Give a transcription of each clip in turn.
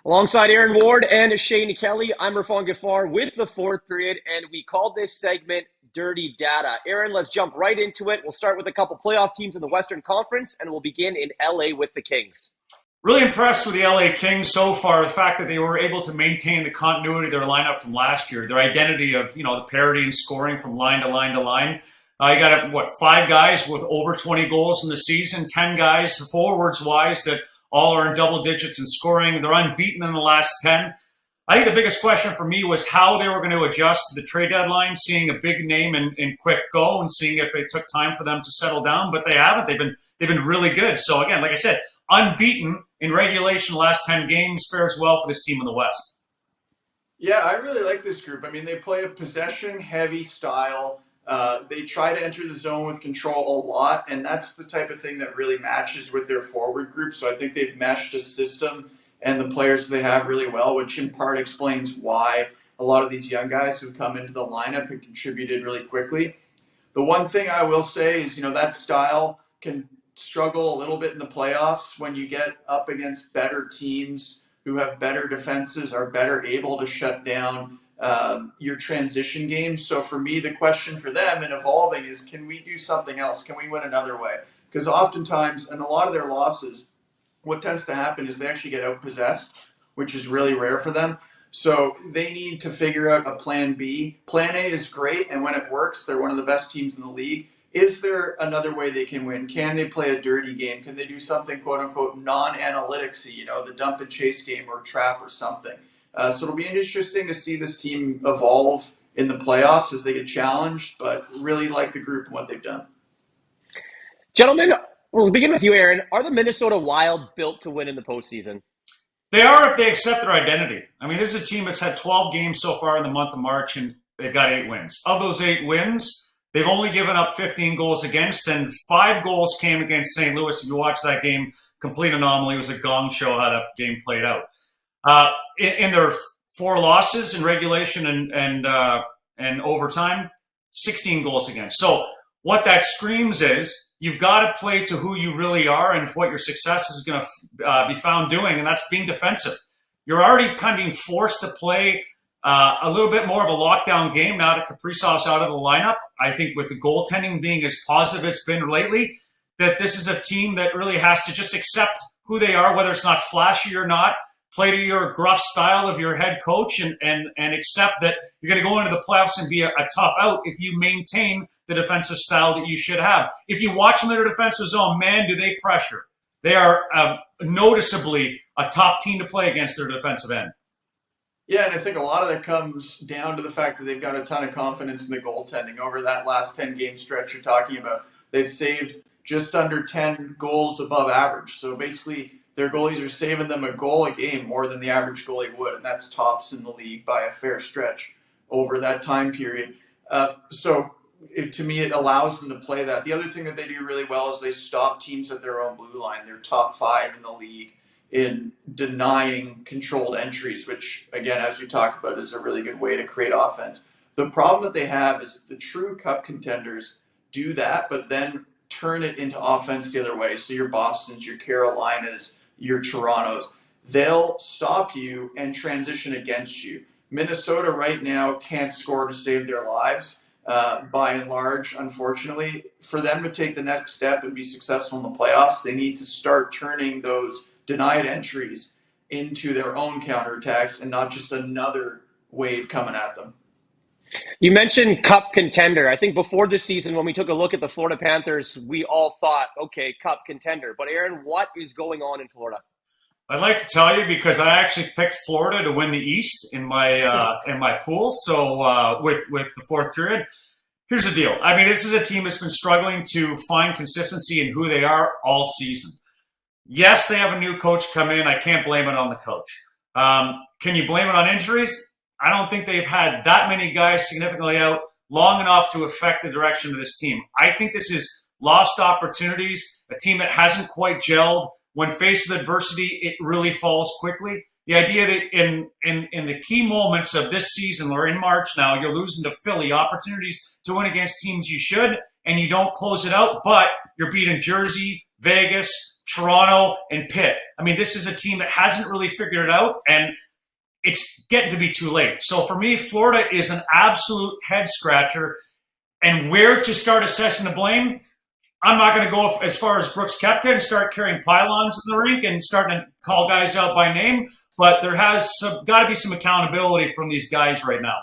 Alongside Aaron Ward and Shane Kelly, I'm Irfaan Gaffar with the fourth period, and we called this segment Dirty Data. Aaron, let's jump right into it. We'll start with a couple playoff teams in the Western Conference, and we'll begin in LA with the Kings. Really impressed with the LA Kings so far. The fact that they were able to maintain the continuity of their lineup from last year, their identity of the parity and scoring from line to line to line. You got 5 guys with over 20 goals in the season, 10 guys forwards wise that all are in double digits in scoring. They're unbeaten in the last 10. I think the biggest question for me was how they were going to adjust to the trade deadline, seeing a big name in quick go and seeing if it took time for them to settle down, but they haven't. They've been really good. So again, like I said, unbeaten in regulation last 10 games fares well for this team in the West. Yeah, I really like this group. I mean, they play a possession-heavy style. They try to enter the zone with control a lot, and that's the type of thing that really matches with their forward group. So I think they've meshed a system and the players they have really well, which in part explains why a lot of these young guys have come into the lineup and contributed really quickly. The one thing I will say is, that style can struggle a little bit in the playoffs when you get up against better teams who have better defenses, are better able to shut down your transition games. So for me, the question for them in evolving is, can we do something else? Can we win another way? Because oftentimes, in a lot of their losses, what tends to happen is they actually get outpossessed, which is really rare for them. So they need to figure out a plan B. Plan A is great, and when it works, they're one of the best teams in the league. Is there another way they can win? Can they play a dirty game? Can they do something, quote-unquote, non-analyticsy, the dump and chase game or trap or something? So it'll be interesting to see this team evolve in the playoffs as they get challenged, but really like the group and what they've done. Gentlemen, we'll begin with you, Aaron. Are the Minnesota Wild built to win in the postseason? They are if they accept their identity. I mean, this is a team that's had 12 games so far in the month of March, and they've got 8 wins. Of those 8 wins, they've only given up 15 goals against, and 5 goals came against St. Louis. If you watch that game, complete anomaly. It was a gong show how that game played out. In their 4 losses in regulation and overtime, 16 goals against. So what that screams is you've got to play to who you really are and what your success is going to be found doing, and that's being defensive. You're already kind of being forced to play a little bit more of a lockdown game now that Kaprizov's out of the lineup. I think with the goaltending being as positive as it's been lately, that this is a team that really has to just accept who they are, whether it's not flashy or not, play to your gruff style of your head coach and accept that you're going to go into the playoffs and be a tough out if you maintain the defensive style that you should have. If you watch them in their defensive zone, man, do they pressure. They are noticeably a tough team to play against their defensive end. Yeah, and I think a lot of that comes down to the fact that they've got a ton of confidence in the goaltending. Over that last 10-game stretch you're talking about, they've saved just under 10 goals above average. So basically, their goalies are saving them a goal a game more than the average goalie would, and that's tops in the league by a fair stretch over that time period. To me, it allows them to play that. The other thing that they do really well is they stop teams at their own blue line. They're top 5 in the league in denying controlled entries, which, again, as we talked about, is a really good way to create offense. The problem that they have is the true cup contenders do that, but then turn it into offense the other way. So your Bostons, your Carolinas, your Torontos, they'll stop you and transition against you. Minnesota right now can't score to save their lives by and large, unfortunately. For them to take the next step and be successful in the playoffs, they need to start turning those denied entries into their own counterattacks and not just another wave coming at them. You mentioned cup contender. I think before this season, when we took a look at the Florida Panthers, we all thought, okay, cup contender. But Aaron, what is going on in Florida? I'd like to tell you because I actually picked Florida to win the East in my pool. So with the fourth period, here's the deal. I mean, this is a team that's been struggling to find consistency in who they are all season. Yes, they have a new coach come in. I can't blame it on the coach. Can you blame it on injuries? I don't think they've had that many guys significantly out long enough to affect the direction of this team. I think this is lost opportunities, a team that hasn't quite gelled. When faced with adversity, it really falls quickly. The idea that in the key moments of this season, or in March now, you're losing to Philly, opportunities to win against teams you should, and you don't close it out, but you're beating Jersey, Vegas, Toronto, and Pitt. I mean, this is a team that hasn't really figured it out, and it's getting to be too late. So for me, Florida is an absolute head scratcher. And where to start assessing the blame, I'm not going to go as far as Brooks Koepka and start carrying pylons in the rink and starting to call guys out by name, but there has got to be some accountability from these guys right now.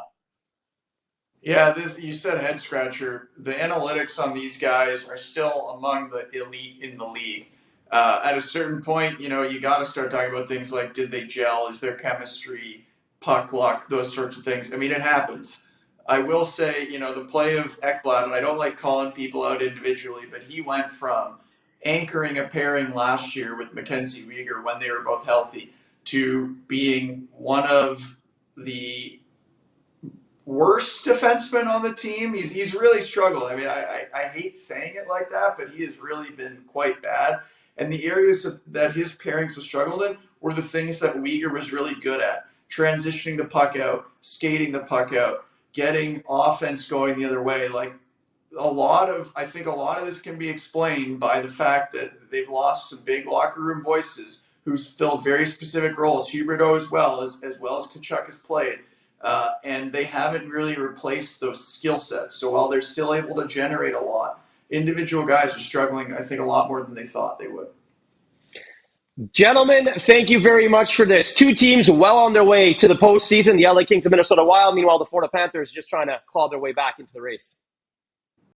Yeah, this you said head scratcher. The analytics on these guys are still among the elite in the league. At a certain point, you got to start talking about things like did they gel, is there chemistry, puck luck, those sorts of things. I mean, it happens. I will say, the play of Ekblad, and I don't like calling people out individually, but he went from anchoring a pairing last year with Mackenzie Weegar when they were both healthy to being one of the worst defenseman on the team. He's really struggled. I mean, I hate saying it like that, but he has really been quite bad. And the areas that his pairings have struggled in were the things that Weegar was really good at. Transitioning the puck out, skating the puck out, getting offense going the other way. Like I think a lot of this can be explained by the fact that they've lost some big locker room voices who's filled very specific roles. Huberdeau as well as Tkachuk has played. And they haven't really replaced those skill sets. So while they're still able to generate a lot, individual guys are struggling, I think, a lot more than they thought they would. Gentlemen, thank you very much for this. Two teams well on their way to the postseason, the LA Kings and Minnesota Wild. Meanwhile, the Florida Panthers just trying to claw their way back into the race.